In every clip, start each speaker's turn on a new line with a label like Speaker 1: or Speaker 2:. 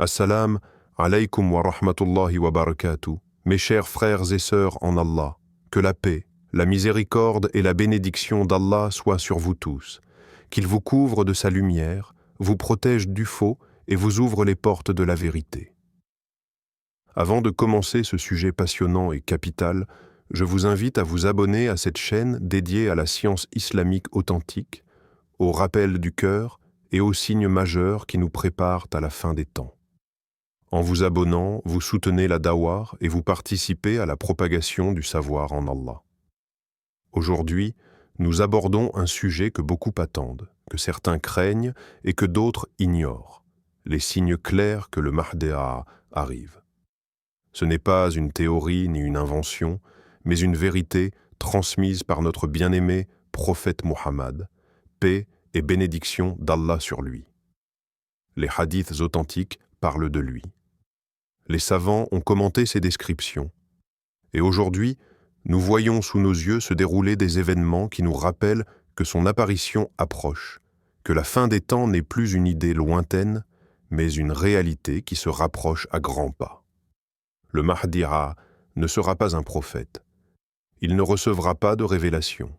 Speaker 1: Assalam alaykum wa rahmatullahi wa barakatuh. Mes chers frères et sœurs en Allah, que la paix, la miséricorde et la bénédiction d'Allah soient sur vous tous, qu'il vous couvre de sa lumière, vous protège du faux et vous ouvre les portes de la vérité. Avant de commencer ce sujet passionnant et capital, je vous invite à vous abonner à cette chaîne dédiée à la science islamique authentique, au rappel du cœur et aux signes majeurs qui nous préparent à la fin des temps. En vous abonnant, vous soutenez la dawah et vous participez à la propagation du savoir en Allah. Aujourd'hui, nous abordons un sujet que beaucoup attendent, que certains craignent et que d'autres ignorent, les signes clairs que le Mahdi arrive. Ce n'est pas une théorie ni une invention, mais une vérité transmise par notre bien-aimé prophète Muhammad, paix et bénédiction d'Allah sur lui. Les hadiths authentiques parlent de lui. Les savants ont commenté ces descriptions. Et aujourd'hui, nous voyons sous nos yeux se dérouler des événements qui nous rappellent que son apparition approche, que la fin des temps n'est plus une idée lointaine, mais une réalité qui se rapproche à grands pas. Le Mahdi ne sera pas un prophète. Il ne recevra pas de révélation.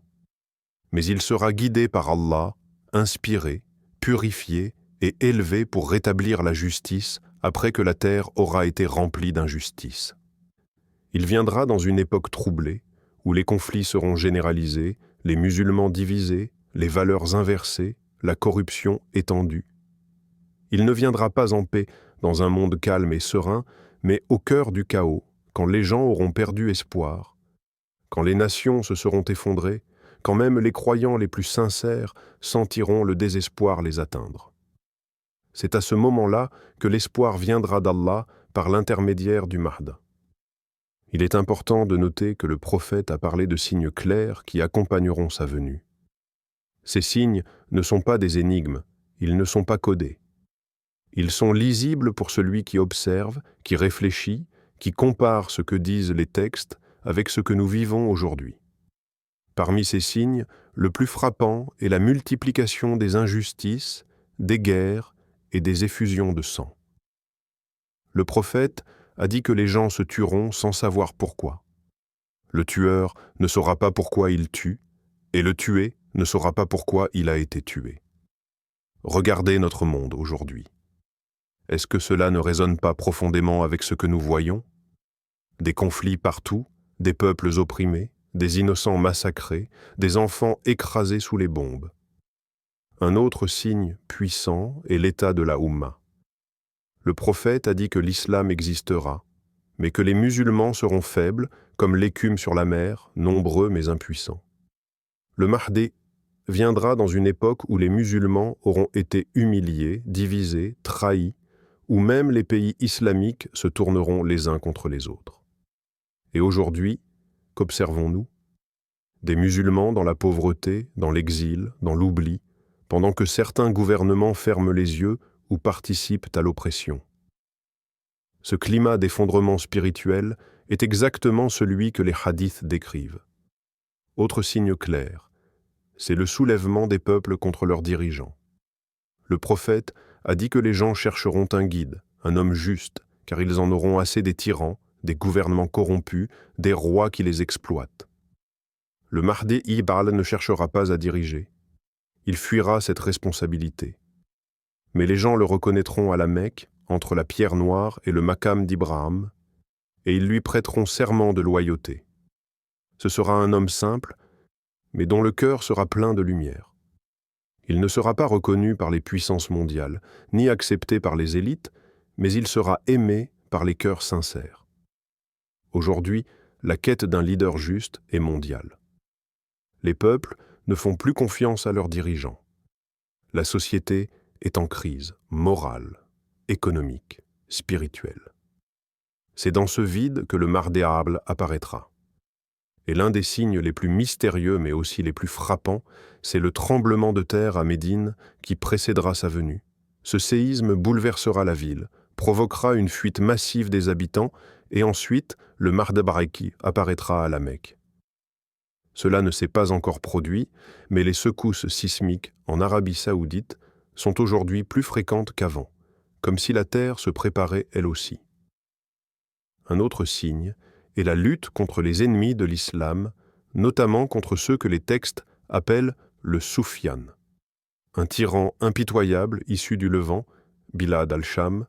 Speaker 1: Mais il sera guidé par Allah, inspiré, purifié et élevé pour rétablir la justice après que la terre aura été remplie d'injustice. Il viendra dans une époque troublée, où les conflits seront généralisés, les musulmans divisés, les valeurs inversées, la corruption étendue. Il ne viendra pas en paix dans un monde calme et serein, mais au cœur du chaos, quand les gens auront perdu espoir, quand les nations se seront effondrées, quand même les croyants les plus sincères sentiront le désespoir les atteindre. C'est à ce moment-là que l'espoir viendra d'Allah par l'intermédiaire du Mahdi. Il est important de noter que le prophète a parlé de signes clairs qui accompagneront sa venue. Ces signes ne sont pas des énigmes, ils ne sont pas codés. Ils sont lisibles pour celui qui observe, qui réfléchit, qui compare ce que disent les textes avec ce que nous vivons aujourd'hui. Parmi ces signes, le plus frappant est la multiplication des injustices, des guerres et des effusions de sang. Le prophète a dit que les gens se tueront sans savoir pourquoi. Le tueur ne saura pas pourquoi il tue, et le tué ne saura pas pourquoi il a été tué. Regardez notre monde aujourd'hui. Est-ce que cela ne résonne pas profondément avec ce que nous voyons? Des conflits partout, des peuples opprimés, des innocents massacrés, des enfants écrasés sous les bombes. Un autre signe puissant est l'état de la Oumma. Le prophète a dit que l'islam existera, mais que les musulmans seront faibles, comme l'écume sur la mer, nombreux mais impuissants. Le Mahdi viendra dans une époque où les musulmans auront été humiliés, divisés, trahis, où même les pays islamiques se tourneront les uns contre les autres. Et aujourd'hui, qu'observons-nous? Des musulmans dans la pauvreté, dans l'exil, dans l'oubli, pendant que certains gouvernements ferment les yeux ou participent à l'oppression. Ce climat d'effondrement spirituel est exactement celui que les hadiths décrivent. Autre signe clair, c'est le soulèvement des peuples contre leurs dirigeants. Le prophète a dit que les gens chercheront un guide, un homme juste, car ils en auront assez des tyrans, des gouvernements corrompus, des rois qui les exploitent. Le Mahdi ne cherchera pas à diriger. Il fuira cette responsabilité. Mais les gens le reconnaîtront à la Mecque, entre la pierre noire et le maqam d'Ibrahim, et ils lui prêteront serment de loyauté. Ce sera un homme simple, mais dont le cœur sera plein de lumière. Il ne sera pas reconnu par les puissances mondiales, ni accepté par les élites, mais il sera aimé par les cœurs sincères. Aujourd'hui, la quête d'un leader juste est mondiale. Les peuples ne font plus confiance à leurs dirigeants. La société est en crise morale, économique, spirituelle. C'est dans ce vide que le Mahdi apparaîtra. Et l'un des signes les plus mystérieux mais aussi les plus frappants, c'est le tremblement de terre à Médine qui précédera sa venue. Ce séisme bouleversera la ville, provoquera une fuite massive des habitants et ensuite le Mahdi apparaîtra à la Mecque. Cela ne s'est pas encore produit, mais les secousses sismiques en Arabie saoudite sont aujourd'hui plus fréquentes qu'avant, comme si la terre se préparait elle aussi. Un autre signe est la lutte contre les ennemis de l'islam, notamment contre ceux que les textes appellent le Soufyan, un tyran impitoyable issu du Levant, Bilad al-Sham,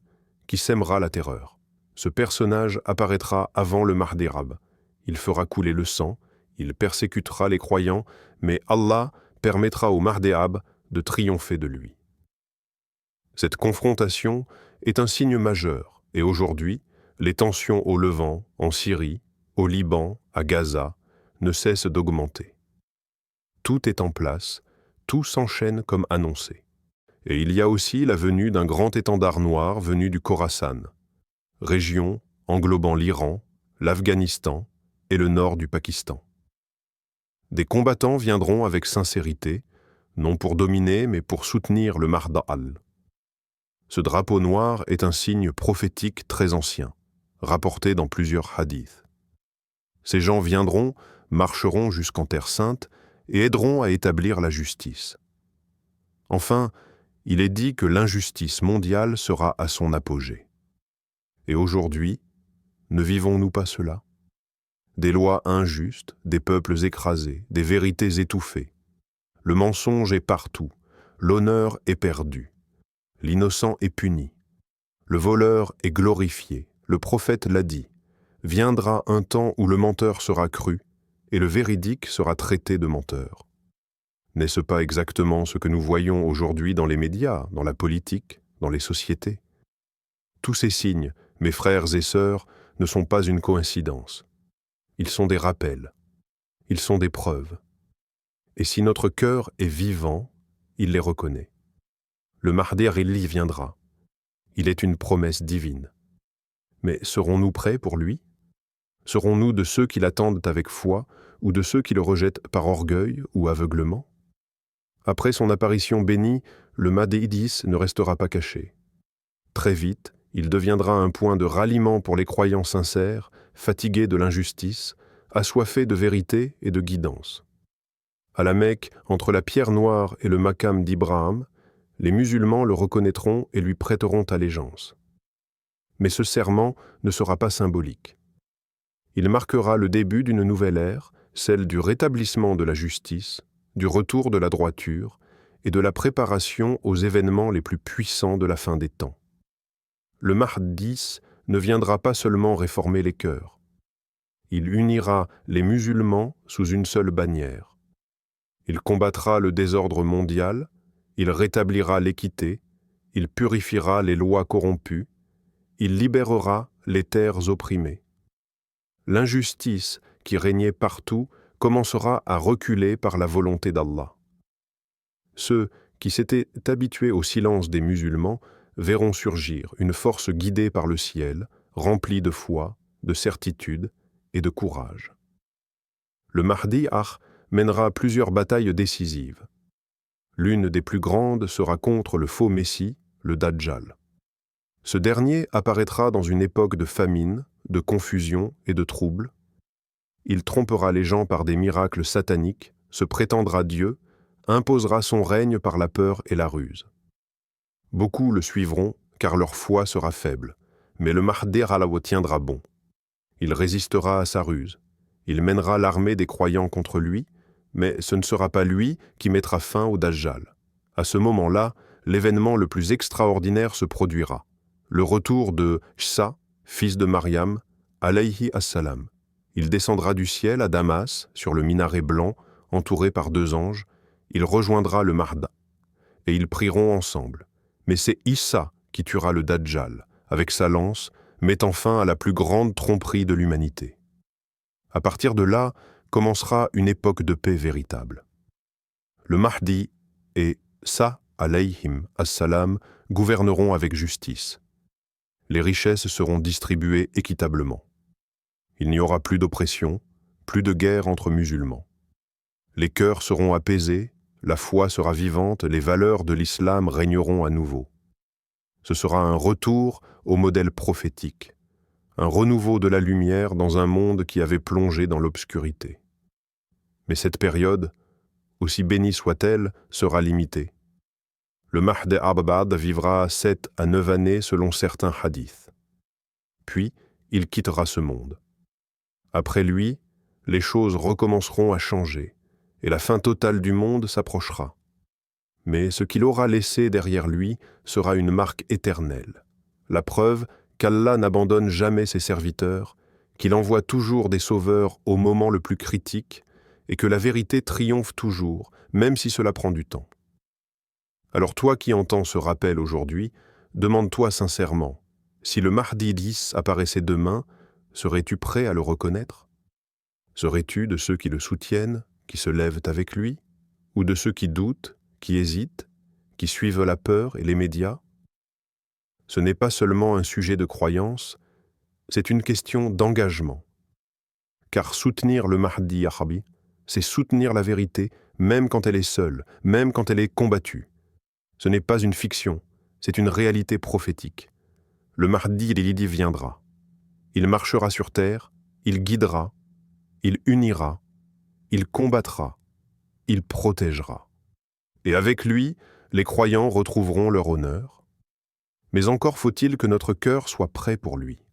Speaker 1: qui sèmera la terreur. Ce personnage apparaîtra avant le Mahdi arabe. Il fera couler le sang, il persécutera les croyants, mais Allah permettra au Mahdi arabe de triompher de lui. Cette confrontation est un signe majeur, et aujourd'hui, les tensions au Levant, en Syrie, au Liban, à Gaza, ne cessent d'augmenter. Tout est en place, tout s'enchaîne comme annoncé. Et il y a aussi la venue d'un grand étendard noir venu du Khorasan, région englobant l'Iran, l'Afghanistan et le nord du Pakistan. Des combattants viendront avec sincérité, non pour dominer mais pour soutenir le Marda'al. Ce drapeau noir est un signe prophétique très ancien, rapporté dans plusieurs hadiths. Ces gens viendront, marcheront jusqu'en Terre Sainte et aideront à établir la justice. Enfin, il est dit que l'injustice mondiale sera à son apogée. Et aujourd'hui, ne vivons-nous pas cela? Des lois injustes, des peuples écrasés, des vérités étouffées. Le mensonge est partout, l'honneur est perdu, l'innocent est puni, le voleur est glorifié, le prophète l'a dit, viendra un temps où le menteur sera cru et le véridique sera traité de menteur. N'est-ce pas exactement ce que nous voyons aujourd'hui dans les médias, dans la politique, dans les sociétés? Tous ces signes, mes frères et sœurs, ne sont pas une coïncidence. Ils sont des rappels. Ils sont des preuves. Et si notre cœur est vivant, il les reconnaît. Le Mahdi il viendra. Il est une promesse divine. Mais serons-nous prêts pour lui? Serons-nous de ceux qui l'attendent avec foi ou de ceux qui le rejettent par orgueil ou aveuglement? Après son apparition bénie, le Mahdi ne restera pas caché. Très vite, il deviendra un point de ralliement pour les croyants sincères, fatigués de l'injustice, assoiffés de vérité et de guidance. À la Mecque, entre la pierre noire et le maqam d'Ibrahim, les musulmans le reconnaîtront et lui prêteront allégeance. Mais ce serment ne sera pas symbolique. Il marquera le début d'une nouvelle ère, celle du rétablissement de la justice, du retour de la droiture et de la préparation aux événements les plus puissants de la fin des temps. Le Mahdi ne viendra pas seulement réformer les cœurs. Il unira les musulmans sous une seule bannière. Il combattra le désordre mondial, il rétablira l'équité, il purifiera les lois corrompues, il libérera les terres opprimées. L'injustice qui régnait partout commencera à reculer par la volonté d'Allah. Ceux qui s'étaient habitués au silence des musulmans verront surgir une force guidée par le ciel, remplie de foi, de certitude et de courage. Le Mahdi mènera plusieurs batailles décisives. L'une des plus grandes sera contre le faux Messie, le Dajjal. Ce dernier apparaîtra dans une époque de famine, de confusion et de troubles. Il trompera les gens par des miracles sataniques, se prétendra Dieu, imposera son règne par la peur et la ruse. Beaucoup le suivront car leur foi sera faible, mais le Mahdi tiendra bon. Il résistera à sa ruse. Il mènera l'armée des croyants contre lui, mais ce ne sera pas lui qui mettra fin au Dajjal. À ce moment-là, l'événement le plus extraordinaire se produira. Le retour de Isa, fils de Mariam, alayhi as-salam. Il descendra du ciel à Damas, sur le minaret blanc, entouré par 2 anges. Il rejoindra le Mahdi, et ils prieront ensemble. Mais c'est Isa qui tuera le Dajjal, avec sa lance, mettant fin à la plus grande tromperie de l'humanité. À partir de là, commencera une époque de paix véritable. Le Mahdi et Sa alayhim as-salam gouverneront avec justice. Les richesses seront distribuées équitablement. Il n'y aura plus d'oppression, plus de guerre entre musulmans. Les cœurs seront apaisés, la foi sera vivante, les valeurs de l'islam régneront à nouveau. Ce sera un retour au modèle prophétique, un renouveau de la lumière dans un monde qui avait plongé dans l'obscurité. Mais cette période, aussi bénie soit-elle, sera limitée. Le Mahdi Abad vivra 7 à 9 années selon certains hadiths. Puis, il quittera ce monde. Après lui, les choses recommenceront à changer, et la fin totale du monde s'approchera. Mais ce qu'il aura laissé derrière lui sera une marque éternelle, la preuve qu'Allah n'abandonne jamais ses serviteurs, qu'il envoie toujours des sauveurs au moment le plus critique, et que la vérité triomphe toujours, même si cela prend du temps. Alors toi qui entends ce rappel aujourd'hui, demande-toi sincèrement, si le Mahdi 10 apparaissait demain, serais-tu prêt à le reconnaître? Serais-tu de ceux qui le soutiennent, qui se lèvent avec lui, ou de ceux qui doutent, qui hésitent, qui suivent la peur et les médias? Ce n'est pas seulement un sujet de croyance, c'est une question d'engagement. Car soutenir le Mahdi Arabi, c'est soutenir la vérité, même quand elle est seule, même quand elle est combattue. Ce n'est pas une fiction, c'est une réalité prophétique. Le Mahdi Lidi viendra. Il marchera sur terre, il guidera, il unira, il combattra, il protégera. Et avec lui, les croyants retrouveront leur honneur. Mais encore faut-il que notre cœur soit prêt pour lui.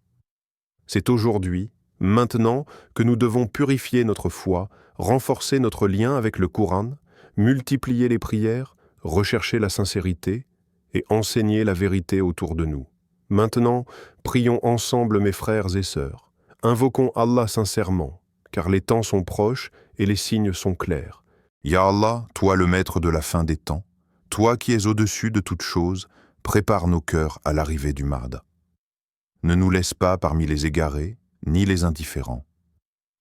Speaker 1: C'est aujourd'hui, maintenant, que nous devons purifier notre foi, renforcer notre lien avec le Coran, multiplier les prières, rechercher la sincérité et enseigner la vérité autour de nous. Maintenant, prions ensemble mes frères et sœurs. Invoquons Allah sincèrement, car les temps sont proches et les signes sont clairs.
Speaker 2: Ya Allah, toi le maître de la fin des temps, toi qui es au-dessus de toutes choses, prépare nos cœurs à l'arrivée du Mahdi. Ne nous laisse pas parmi les égarés, ni les indifférents.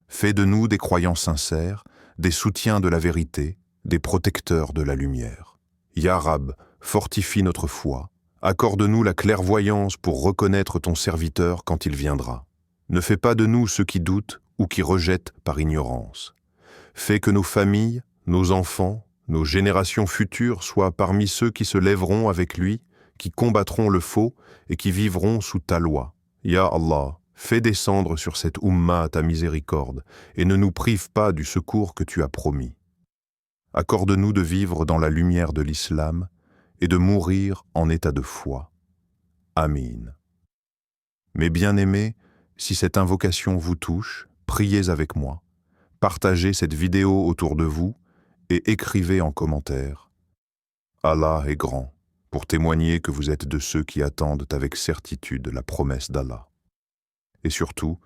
Speaker 2: Fais de nous des croyants sincères, des soutiens de la vérité, des protecteurs de la lumière. Ya Rab, fortifie notre foi, accorde-nous la clairvoyance pour reconnaître ton serviteur quand il viendra. Ne fais pas de nous ceux qui doutent ou qui rejettent par ignorance. Fais que nos familles, nos enfants, nos générations futures soient parmi ceux qui se lèveront avec lui, qui combattront le faux et qui vivront sous ta loi. Ya Allah, fais descendre sur cette Ummah ta miséricorde et ne nous prive pas du secours que tu as promis. Accorde-nous de vivre dans la lumière de l'islam et de mourir en état de foi. Amin. Mes bien-aimés, si cette invocation vous touche, priez avec moi, partagez cette vidéo autour de vous et écrivez en commentaire. Allah est grand, pour témoigner que vous êtes de ceux qui attendent avec certitude la promesse d'Allah. Et surtout,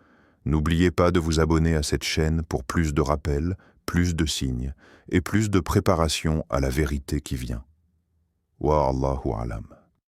Speaker 2: n'oubliez pas de vous abonner à cette chaîne pour plus de rappels, plus de signes et plus de préparation à la vérité qui vient. Wa Allahu alam.